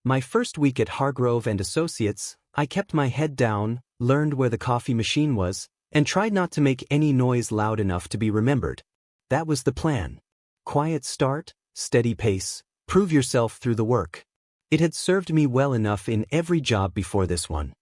My first week at Hargrove and Associates, I kept my head down, learned where the coffee machine was, and tried not to make any noise loud enough to be remembered. That was the plan. Quiet start, steady pace, prove yourself through the work. It had served me well enough in every job before this one.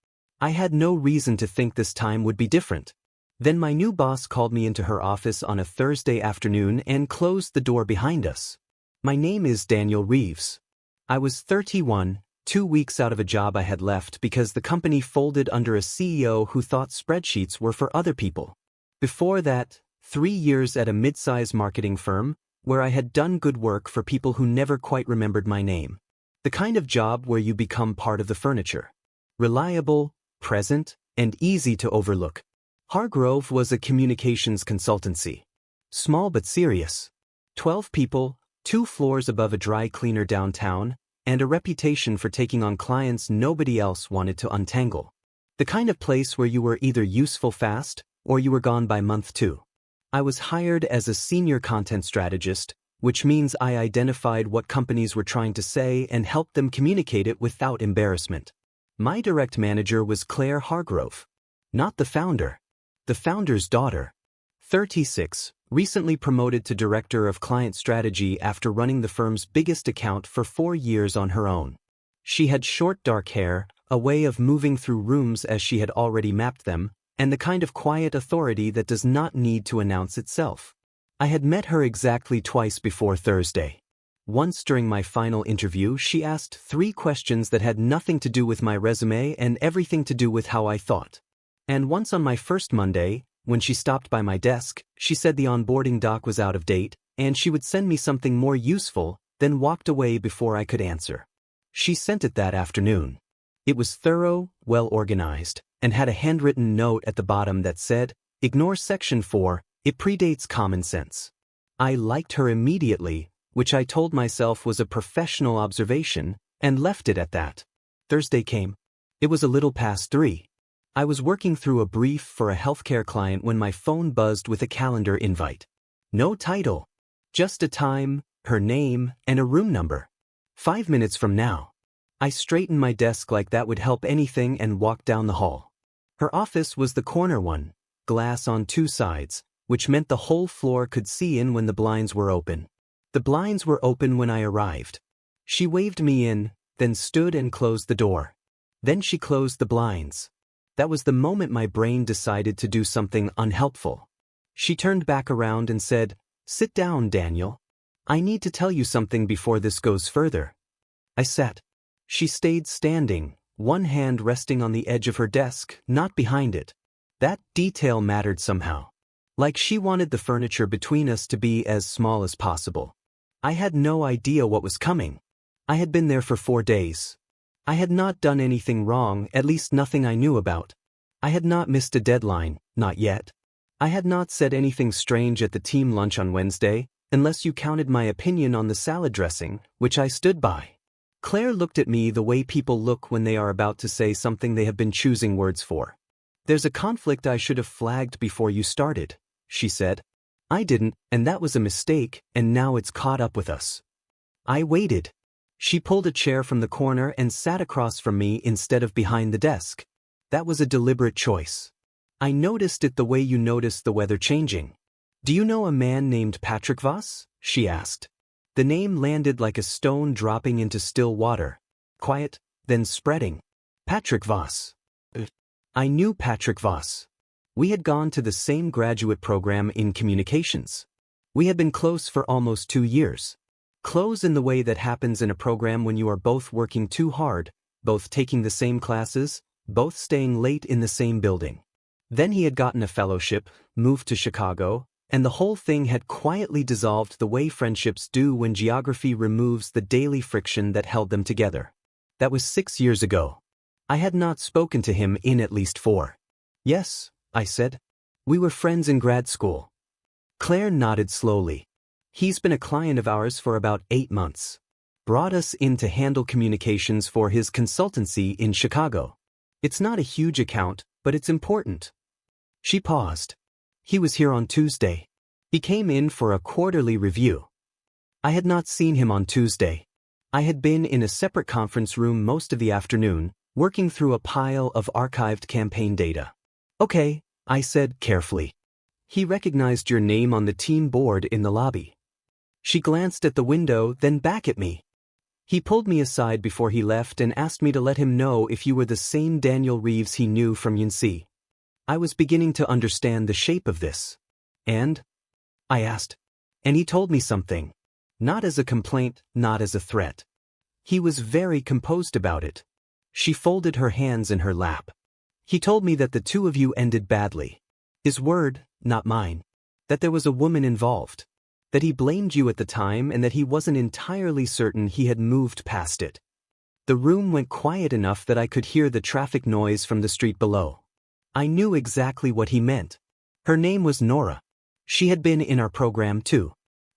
I had no reason to think this time would be different. Then my new boss called me into her office on a Thursday afternoon and closed the door behind us. My name is Daniel Reeves. I was 31, 2 weeks out of a job I had left because the company folded under a CEO who thought spreadsheets were for other people. Before that, 3 years at a mid-size marketing firm, where I had done good work for people who never quite remembered my name. The kind of job where you become part of the furniture. Reliable, present, and easy to overlook. Hargrove was a communications consultancy. Small but serious. 12 people, 2 floors above a dry cleaner downtown, and a reputation for taking on clients nobody else wanted to untangle. The kind of place where you were either useful fast, or you were gone by month 2. I was hired as a senior content strategist, which means I identified what companies were trying to say and helped them communicate it without embarrassment. My direct manager was Claire Hargrove. Not the founder. The founder's daughter. 36, recently promoted to Director of Client Strategy after running the firm's biggest account for 4 years on her own. She had short dark hair, a way of moving through rooms as she had already mapped them, and the kind of quiet authority that does not need to announce itself. I had met her exactly twice before Thursday. Once during my final interview, she asked 3 questions that had nothing to do with my resume and everything to do with how I thought. And once on my first Monday, when she stopped by my desk, she said the onboarding doc was out of date, and she would send me something more useful, then walked away before I could answer. She sent it that afternoon. It was thorough, well organized, and had a handwritten note at the bottom that said, "Ignore section 4, it predates common sense." I liked her immediately, which I told myself was a professional observation, and left it at that. Thursday came. It was a little past 3. I was working through a brief for a healthcare client when my phone buzzed with a calendar invite. No title. Just a time, her name, and a room number. 5 minutes from now. I straightened my desk like that would help anything and walked down the hall. Her office was the corner one, glass on 2 sides, which meant the whole floor could see in when the blinds were open. The blinds were open when I arrived. She waved me in, then stood and closed the door. Then she closed the blinds. That was the moment my brain decided to do something unhelpful. She turned back around and said, "Sit down, Daniel. I need to tell you something before this goes further." I sat. She stayed standing, one hand resting on the edge of her desk, not behind it. That detail mattered somehow. Like she wanted the furniture between us to be as small as possible. I had no idea what was coming. I had been there for 4 days. I had not done anything wrong, at least nothing I knew about. I had not missed a deadline, not yet. I had not said anything strange at the team lunch on Wednesday, unless you counted my opinion on the salad dressing, which I stood by. Claire looked at me the way people look when they are about to say something they have been choosing words for. "There's a conflict I should have flagged before you started," she said. "I didn't, and that was a mistake, and now it's caught up with us." I waited. She pulled a chair from the corner and sat across from me instead of behind the desk. That was a deliberate choice. "I noticed it the way you noticed the weather changing. Do you know a man named Patrick Voss?" she asked. The name landed like a stone dropping into still water. Quiet, then spreading. Patrick Voss. I knew Patrick Voss. We had gone to the same graduate program in communications. We had been close for almost 2 years. Close in the way that happens in a program when you are both working too hard, both taking the same classes, both staying late in the same building. Then he had gotten a fellowship, moved to Chicago, and the whole thing had quietly dissolved the way friendships do when geography removes the daily friction that held them together. That was 6 years ago. I had not spoken to him in at least 4. "Yes," I said. "We were friends in grad school." Claire nodded slowly. "He's been a client of ours for about 8 months. Brought us in to handle communications for his consultancy in Chicago. It's not a huge account, but it's important." She paused. "He was here on Tuesday. He came in for a quarterly review." I had not seen him on Tuesday. I had been in a separate conference room most of the afternoon, working through a pile of archived campaign data. Okay, I said carefully. He recognized your name on the team board in the lobby. She glanced at the window, then back at me. He pulled me aside before he left and asked me to let him know if you were the same Daniel Reeves he knew from Yunxi. I was beginning to understand the shape of this. And? I asked. And he told me something. Not as a complaint, not as a threat. He was very composed about it. She folded her hands in her lap. He told me that the two of you ended badly. His word, not mine. That there was a woman involved. That he blamed you at the time and that he wasn't entirely certain he had moved past it. The room went quiet enough that I could hear the traffic noise from the street below. I knew exactly what he meant. Her name was Nora. She had been in our program too.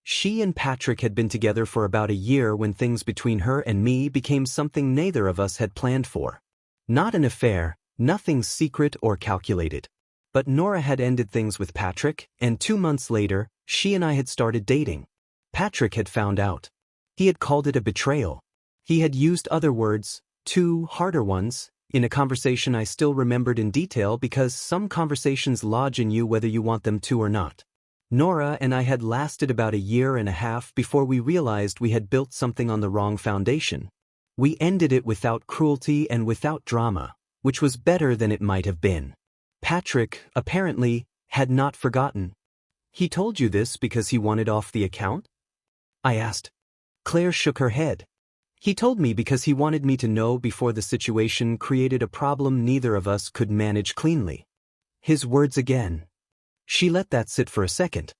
She and Patrick had been together for about a year when things between her and me became something neither of us had planned for. Not an affair, nothing secret or calculated. But Nora had ended things with Patrick, and 2 months later, she and I had started dating. Patrick had found out. He had called it a betrayal. He had used other words, 2 harder ones, in a conversation I still remembered in detail because some conversations lodge in you whether you want them to or not. Nora and I had lasted about a year and a half before we realized we had built something on the wrong foundation. We ended it without cruelty and without drama, which was better than it might have been. Patrick, apparently, had not forgotten. He told you this because he wanted off the account? I asked. Claire shook her head. He told me because he wanted me to know before the situation created a problem neither of us could manage cleanly. His words again. She let that sit for a second.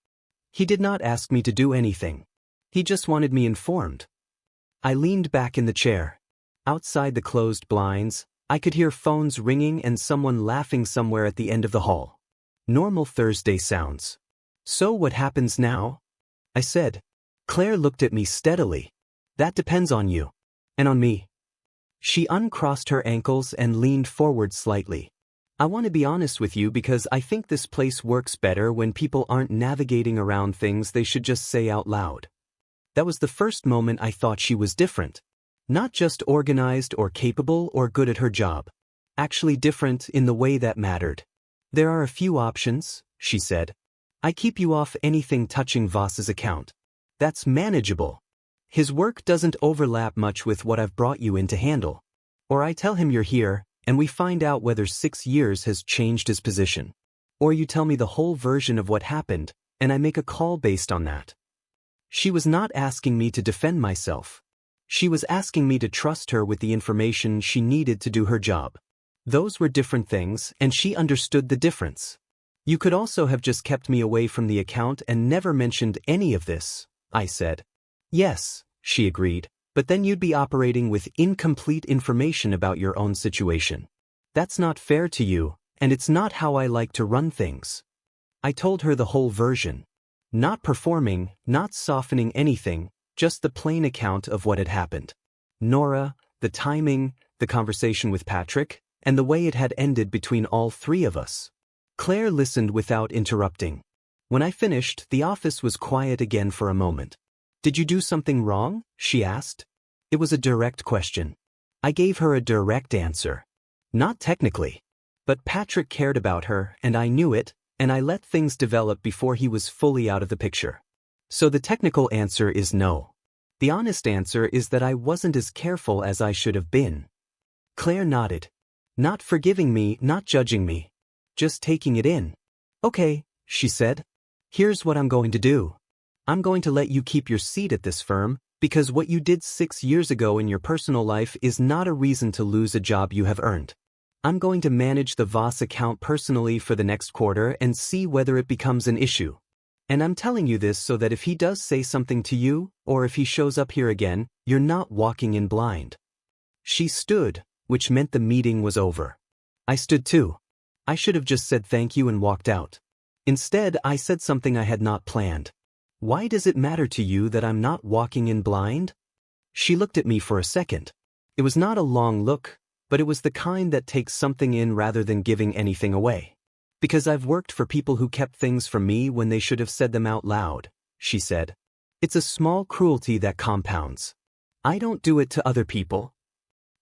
He did not ask me to do anything. He just wanted me informed. I leaned back in the chair. Outside the closed blinds, I could hear phones ringing and someone laughing somewhere at the end of the hall. Normal Thursday sounds. So what happens now? I said. Claire looked at me steadily. That depends on you. And on me. She uncrossed her ankles and leaned forward slightly. I want to be honest with you because I think this place works better when people aren't navigating around things they should just say out loud. That was the first moment I thought she was different. Not just organized or capable or good at her job. Actually different in the way that mattered. There are a few options, she said. I keep you off anything touching Voss's account. That's manageable. His work doesn't overlap much with what I've brought you in to handle. Or I tell him you're here, and we find out whether 6 years has changed his position. Or you tell me the whole version of what happened, and I make a call based on that. She was not asking me to defend myself. She was asking me to trust her with the information she needed to do her job. Those were different things, and she understood the difference. You could also have just kept me away from the account and never mentioned any of this, I said. Yes, she agreed, but then you'd be operating with incomplete information about your own situation. That's not fair to you, and it's not how I like to run things. I told her the whole version. Not performing, not softening anything, just the plain account of what had happened. Nora, the timing, the conversation with Patrick, and the way it had ended between all 3 of us. Claire listened without interrupting. When I finished, the office was quiet again for a moment. Did you do something wrong? She asked. It was a direct question. I gave her a direct answer. Not technically. But Patrick cared about her, and I knew it, and I let things develop before he was fully out of the picture. So the technical answer is no. The honest answer is that I wasn't as careful as I should have been. Claire nodded. Not forgiving me, not judging me. Just taking it in. Okay, she said. Here's what I'm going to do. I'm going to let you keep your seat at this firm, because what you did 6 years ago in your personal life is not a reason to lose a job you have earned. I'm going to manage the Voss account personally for the next quarter and see whether it becomes an issue. And I'm telling you this so that if he does say something to you, or if he shows up here again, you're not walking in blind. She stood, which meant the meeting was over. I stood too. I should have just said thank you and walked out. Instead, I said something I had not planned. Why does it matter to you that I'm not walking in blind? She looked at me for a second. It was not a long look, but it was the kind that takes something in rather than giving anything away. Because I've worked for people who kept things from me when they should have said them out loud, she said. It's a small cruelty that compounds. I don't do it to other people.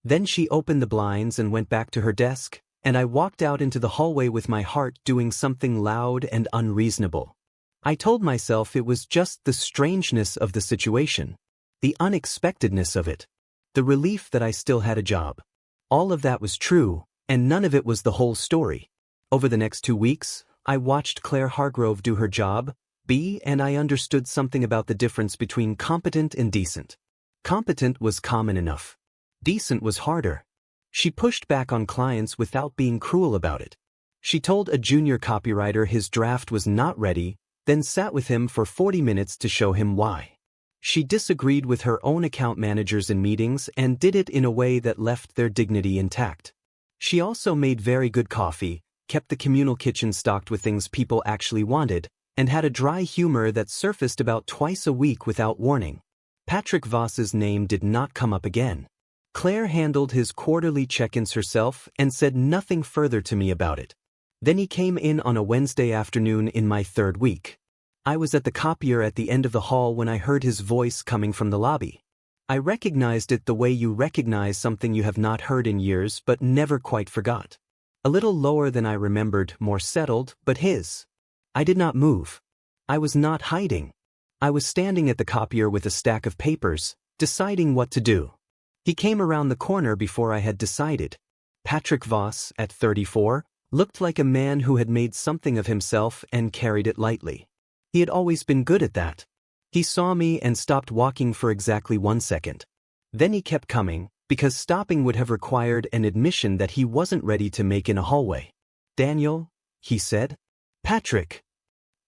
Then she opened the blinds and went back to her desk, and I walked out into the hallway with my heart doing something loud and unreasonable. I told myself it was just the strangeness of the situation, the unexpectedness of it, the relief that I still had a job. All of that was true, and none of it was the whole story. Over the next 2 weeks, I watched Claire Hargrove do her job, and I understood something about the difference between competent and decent. Competent was common enough. Decent was harder. She pushed back on clients without being cruel about it. She told a junior copywriter his draft was not ready, then sat with him for 40 minutes to show him why. She disagreed with her own account managers in meetings and did it in a way that left their dignity intact. She also made very good coffee, kept the communal kitchen stocked with things people actually wanted, and had a dry humor that surfaced about twice a week without warning. Patrick Voss's name did not come up again. Claire handled his quarterly check-ins herself and said nothing further to me about it. Then he came in on a Wednesday afternoon in my 3rd week. I was at the copier at the end of the hall when I heard his voice coming from the lobby. I recognized it the way you recognize something you have not heard in years but never quite forgot. A little lower than I remembered, more settled, but his. I did not move. I was not hiding. I was standing at the copier with a stack of papers, deciding what to do. He came around the corner before I had decided. Patrick Voss, at 34, looked like a man who had made something of himself and carried it lightly. He had always been good at that. He saw me and stopped walking for exactly 1 second. Then he kept coming, because stopping would have required an admission that he wasn't ready to make in a hallway. "Daniel," he said. "Patrick."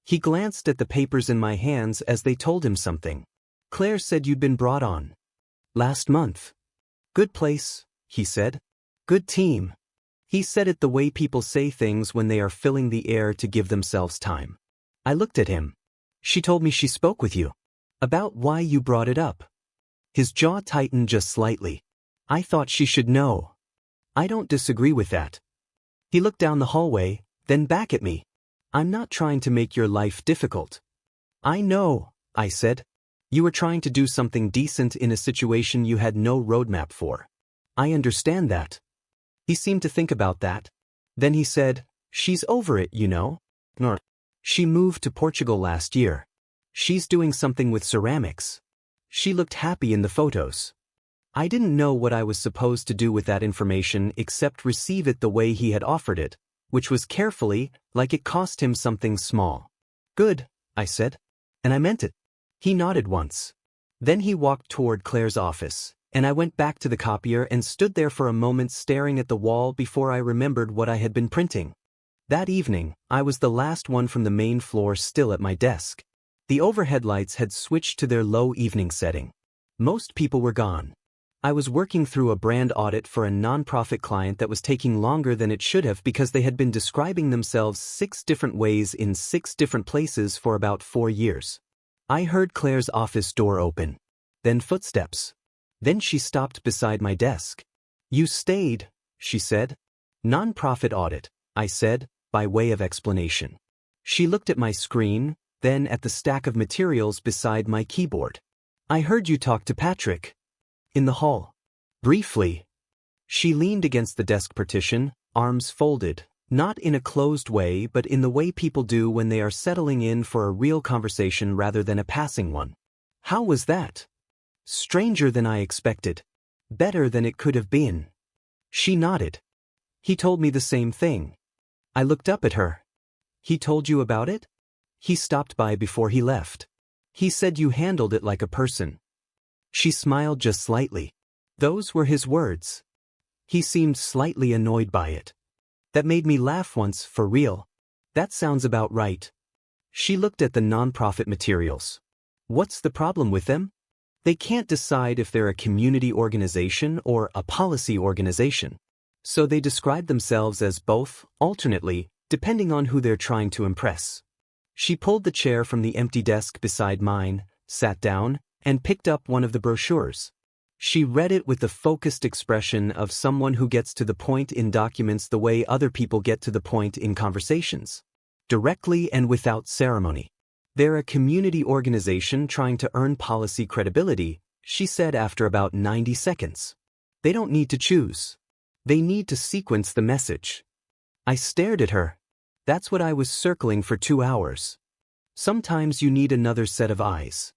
He glanced at the papers in my hands as they told him something. "Claire said you'd been brought on last month." "Good place," he said. "Good team." He said it the way people say things when they are filling the air to give themselves time. I looked at him. "She told me she spoke with you. About why you brought it up." His jaw tightened just slightly. "I thought she should know." "I don't disagree with that." He looked down the hallway, then back at me. "I'm not trying to make your life difficult." "I know," I said. "You were trying to do something decent in a situation you had no roadmap for. I understand that." He seemed to think about that. Then he said, "She's over it, you know. Nor. She moved to Portugal last year. She's doing something with ceramics. She looked happy in the photos." I didn't know what I was supposed to do with that information except receive it the way he had offered it, which was carefully, like it cost him something small. "Good," I said. And I meant it. He nodded once. Then he walked toward Claire's office, and I went back to the copier and stood there for a moment staring at the wall before I remembered what I had been printing. That evening, I was the last one from the main floor still at my desk. The overhead lights had switched to their low evening setting. Most people were gone. I was working through a brand audit for a nonprofit client that was taking longer than it should have because they had been describing themselves 6 different ways in 6 different places for about 4 years. I heard Claire's office door open. Then footsteps. Then she stopped beside my desk. "You stayed," she said. "Nonprofit audit," I said, by way of explanation. She looked at my screen, then at the stack of materials beside my keyboard. "I heard you talk to Patrick." "In the hall." "Briefly." She leaned against the desk partition, arms folded, not in a closed way but in the way people do when they are settling in for a real conversation rather than a passing one. "How was that?" "Stranger than I expected. Better than it could have been." She nodded. "He told me the same thing." I looked up at her. "He told you about it?" "He stopped by before he left. He said you handled it like a person." She smiled just slightly. Those were his words. He seemed slightly annoyed by it. That made me laugh once, for real. "That sounds about right." She looked at the nonprofit materials. "What's the problem with them?" "They can't decide if they're a community organization or a policy organization. So they describe themselves as both, alternately, depending on who they're trying to impress." She pulled the chair from the empty desk beside mine, sat down, and picked up one of the brochures. She read it with the focused expression of someone who gets to the point in documents the way other people get to the point in conversations. Directly and without ceremony. "They're a community organization trying to earn policy credibility," she said after about 90 seconds. They don't need to choose. They need to sequence the message. I stared at her. That's what I was circling for 2 hours. Sometimes you need another set of eyes.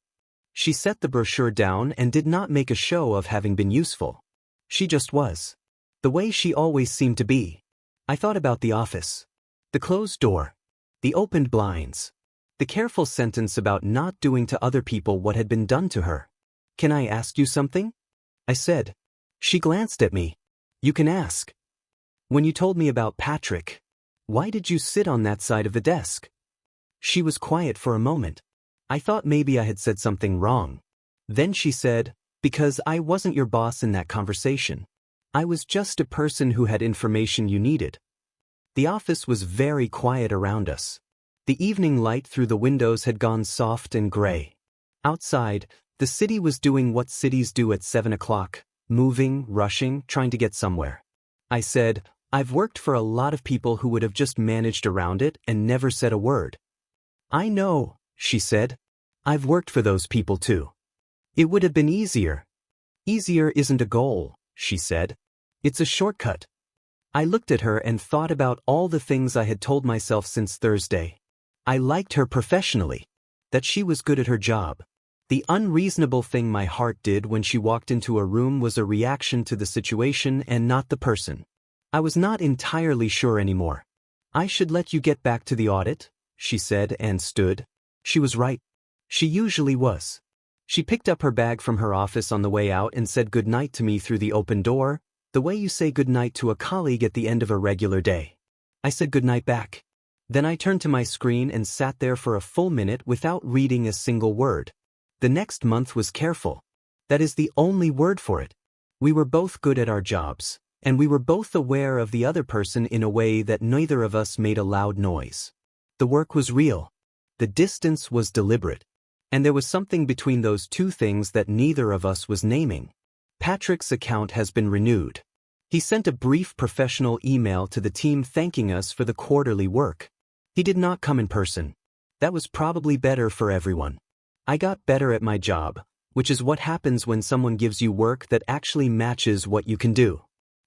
She set the brochure down and did not make a show of having been useful. She just was. The way she always seemed to be. I thought about the office. The closed door. The opened blinds. The careful sentence about not doing to other people what had been done to her. Can I ask you something? I said. She glanced at me. You can ask. When you told me about Patrick, why did you sit on that side of the desk? She was quiet for a moment. I thought maybe I had said something wrong. Then she said, because I wasn't your boss in that conversation. I was just a person who had information you needed. The office was very quiet around us. The evening light through the windows had gone soft and gray. Outside, the city was doing what cities do at 7 o'clock, moving, rushing, trying to get somewhere. I said, I've worked for a lot of people who would have just managed around it and never said a word. I know, she said. I've worked for those people too. It would have been easier. Easier isn't a goal, she said. It's a shortcut. I looked at her and thought about all the things I had told myself since Thursday. I liked her professionally. That she was good at her job. The unreasonable thing my heart did when she walked into a room was a reaction to the situation and not the person. I was not entirely sure anymore. I should let you get back to the audit, she said and stood. She was right. She usually was. She picked up her bag from her office on the way out and said goodnight to me through the open door, the way you say goodnight to a colleague at the end of a regular day. I said goodnight back. Then I turned to my screen and sat there for a full minute without reading a single word. The next month was careful. That is the only word for it. We were both good at our jobs, and we were both aware of the other person in a way that neither of us made a loud noise. The work was real. The distance was deliberate. And there was something between those two things that neither of us was naming. Patrick's account has been renewed. He sent a brief professional email to the team thanking us for the quarterly work. He did not come in person. That was probably better for everyone. I got better at my job, which is what happens when someone gives you work that actually matches what you can do.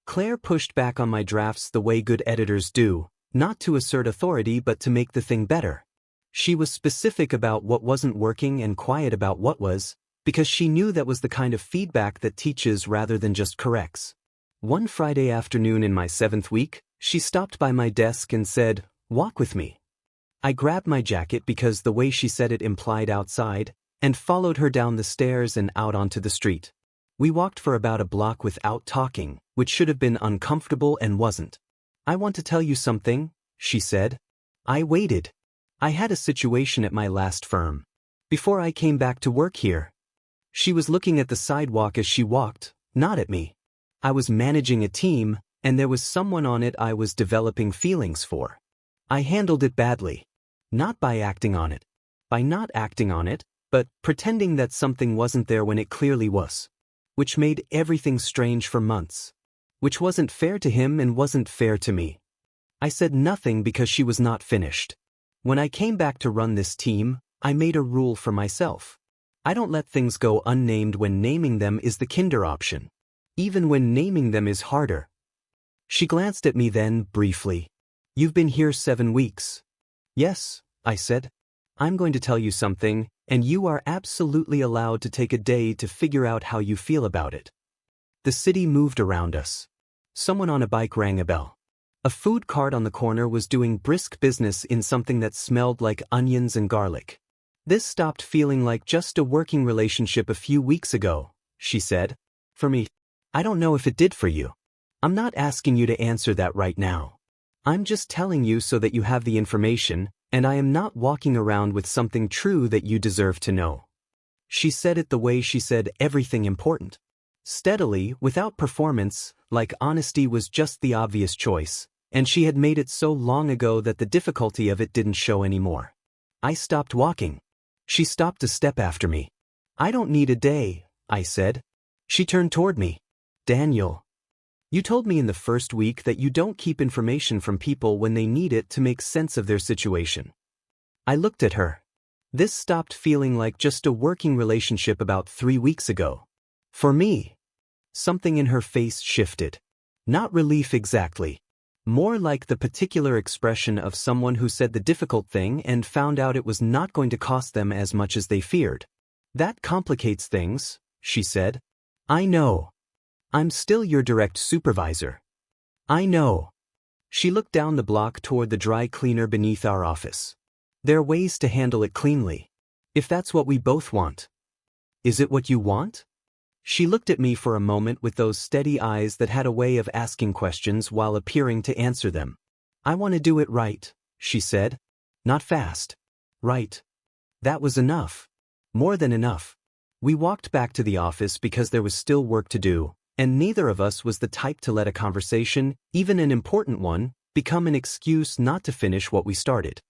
Claire pushed back on my drafts the way good editors do, not to assert authority but to make the thing better. She was specific about what wasn't working and quiet about what was, because she knew that was the kind of feedback that teaches rather than just corrects. One Friday afternoon in my 7th week, she stopped by my desk and said, "Walk with me." I grabbed my jacket because the way she said it implied outside, and followed her down the stairs and out onto the street. We walked for about a block without talking, which should have been uncomfortable and wasn't. "I want to tell you something," she said. I waited. I had a situation at my last firm. Before I came back to work here. She was looking at the sidewalk as she walked, not at me. I was managing a team, and there was someone on it I was developing feelings for. I handled it badly. Not by acting on it. By not acting on it, but pretending that something wasn't there when it clearly was. Which made everything strange for months. Which wasn't fair to him and wasn't fair to me. I said nothing because she was not finished. When I came back to run this team, I made a rule for myself. I don't let things go unnamed when naming them is the kinder option. Even when naming them is harder. She glanced at me then, briefly. "You've been here 7 weeks." "Yes," I said. "I'm going to tell you something, and you are absolutely allowed to take a day to figure out how you feel about it." The city moved around us. Someone on a bike rang a bell. A food cart on the corner was doing brisk business in something that smelled like onions and garlic. "This stopped feeling like just a working relationship a few weeks ago," she said. "For me. I don't know if it did for you. I'm not asking you to answer that right now. I'm just telling you so that you have the information, and I am not walking around with something true that you deserve to know." She said it the way she said everything important. Steadily, without performance, like honesty was just the obvious choice, and she had made it so long ago that the difficulty of it didn't show anymore. I stopped walking. She stopped a step after me. "I don't need a day," I said. She turned toward me. "Daniel. You told me in the first week that you don't keep information from people when they need it to make sense of their situation." I looked at her. This stopped feeling like just a working relationship about 3 weeks ago. For me. Something in her face shifted. Not relief exactly. More like the particular expression of someone who said the difficult thing and found out it was not going to cost them as much as they feared. That complicates things, she said. I know. I'm still your direct supervisor. I know. She looked down the block toward the dry cleaner beneath our office. There are ways to handle it cleanly. If that's what we both want. Is it what you want? She looked at me for a moment with those steady eyes that had a way of asking questions while appearing to answer them. I want to do it right, she said. Not fast. Right. That was enough. More than enough. We walked back to the office because there was still work to do, and neither of us was the type to let a conversation, even an important one, become an excuse not to finish what we started.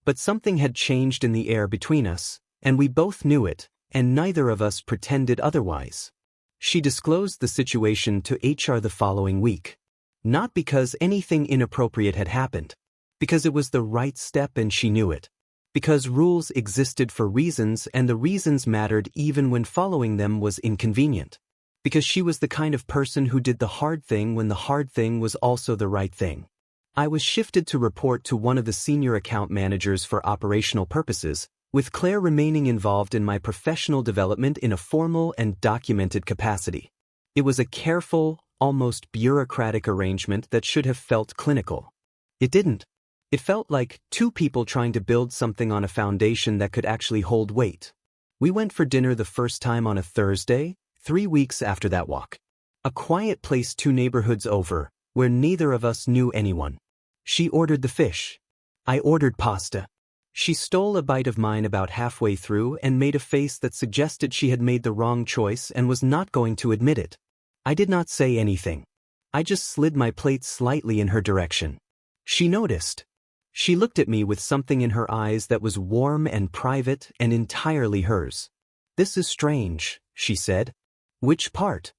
But something had changed in the air between us, and we both knew it, and neither of us pretended otherwise. She disclosed the situation to HR the following week. Not because anything inappropriate had happened. Because it was the right step and she knew it. Because rules existed for reasons and the reasons mattered even when following them was inconvenient. Because she was the kind of person who did the hard thing when the hard thing was also the right thing. I was shifted to report to one of the senior account managers for operational purposes, with Claire remaining involved in my professional development in a formal and documented capacity. It was a careful, almost bureaucratic arrangement that should have felt clinical. It didn't. It felt like two people trying to build something on a foundation that could actually hold weight. We went for dinner the first time on a Thursday, 3 weeks after that walk. A quiet place 2 neighborhoods over, where neither of us knew anyone. She ordered the fish. I ordered pasta. She stole a bite of mine about halfway through and made a face that suggested she had made the wrong choice and was not going to admit it. I did not say anything. I just slid my plate slightly in her direction. She noticed. She looked at me with something in her eyes that was warm and private and entirely hers. This is strange, she said. Which part?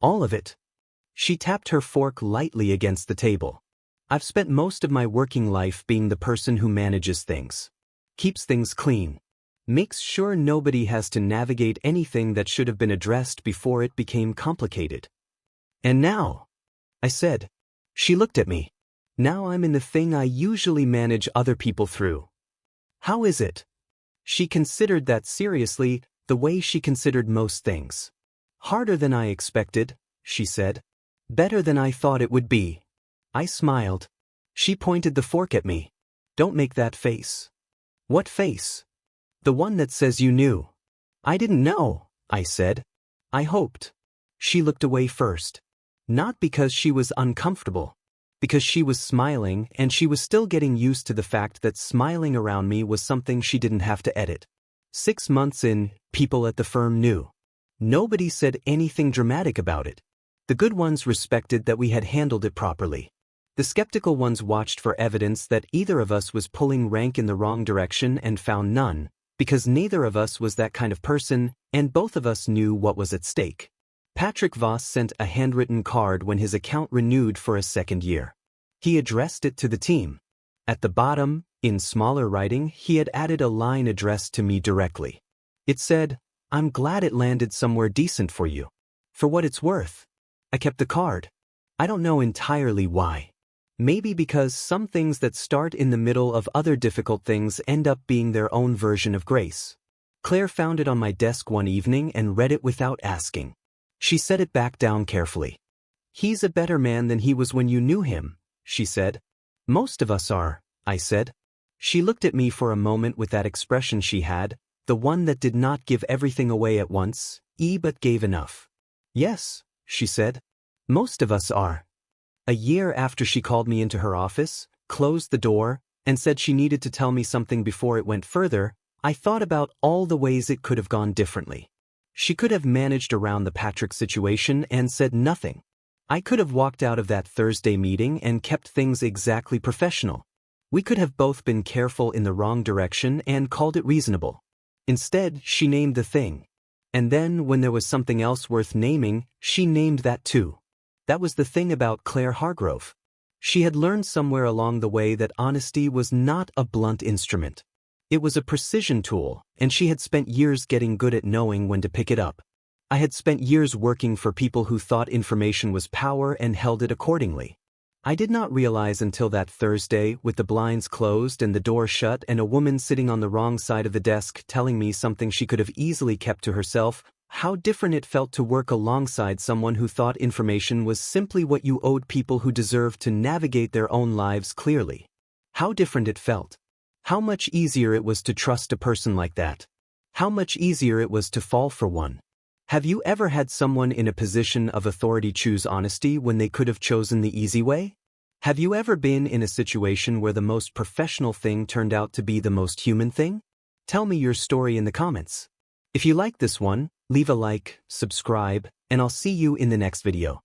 All of it. She tapped her fork lightly against the table. I've spent most of my working life being the person who manages things. Keeps things clean. Makes sure nobody has to navigate anything that should have been addressed before it became complicated. And now, I said. She looked at me. Now I'm in the thing I usually manage other people through. How is it? She considered that seriously, the way she considered most things. Harder than I expected, she said. Better than I thought it would be. I smiled. She pointed the fork at me. Don't make that face. What face? The one that says you knew. I didn't know, I said. I hoped. She looked away first. Not because she was uncomfortable. Because she was smiling and she was still getting used to the fact that smiling around me was something she didn't have to edit. 6 months in, people at the firm knew. Nobody said anything dramatic about it. The good ones respected that we had handled it properly. The skeptical ones watched for evidence that either of us was pulling rank in the wrong direction and found none, because neither of us was that kind of person, and both of us knew what was at stake. Patrick Voss sent a handwritten card when his account renewed for a 2nd year. He addressed it to the team. At the bottom, in smaller writing, he had added a line addressed to me directly. It said, "I'm glad it landed somewhere decent for you. For what it's worth." I kept the card. I don't know entirely why. Maybe because some things that start in the middle of other difficult things end up being their own version of grace. Claire found it on my desk one evening and read it without asking. She set it back down carefully. "He's a better man than he was when you knew him," she said. "Most of us are," I said. She looked at me for a moment with that expression she had, the one that did not give everything away at once, but gave enough. "Yes," she said. "Most of us are." A year after she called me into her office, closed the door, and said she needed to tell me something before it went further, I thought about all the ways it could have gone differently. She could have managed around the Patrick situation and said nothing. I could have walked out of that Thursday meeting and kept things exactly professional. We could have both been careful in the wrong direction and called it reasonable. Instead, she named the thing. And then, when there was something else worth naming, she named that too. That was the thing about Claire Hargrove. She had learned somewhere along the way that honesty was not a blunt instrument. It was a precision tool, and she had spent years getting good at knowing when to pick it up. I had spent years working for people who thought information was power and held it accordingly. I did not realize until that Thursday, with the blinds closed and the door shut and a woman sitting on the wrong side of the desk telling me something she could have easily kept to herself, how different it felt to work alongside someone who thought information was simply what you owed people who deserved to navigate their own lives clearly. How different it felt. How much easier it was to trust a person like that. How much easier it was to fall for one. Have you ever had someone in a position of authority choose honesty when they could have chosen the easy way? Have you ever been in a situation where the most professional thing turned out to be the most human thing? Tell me your story in the comments. If you like this one, leave a like, subscribe, and I'll see you in the next video.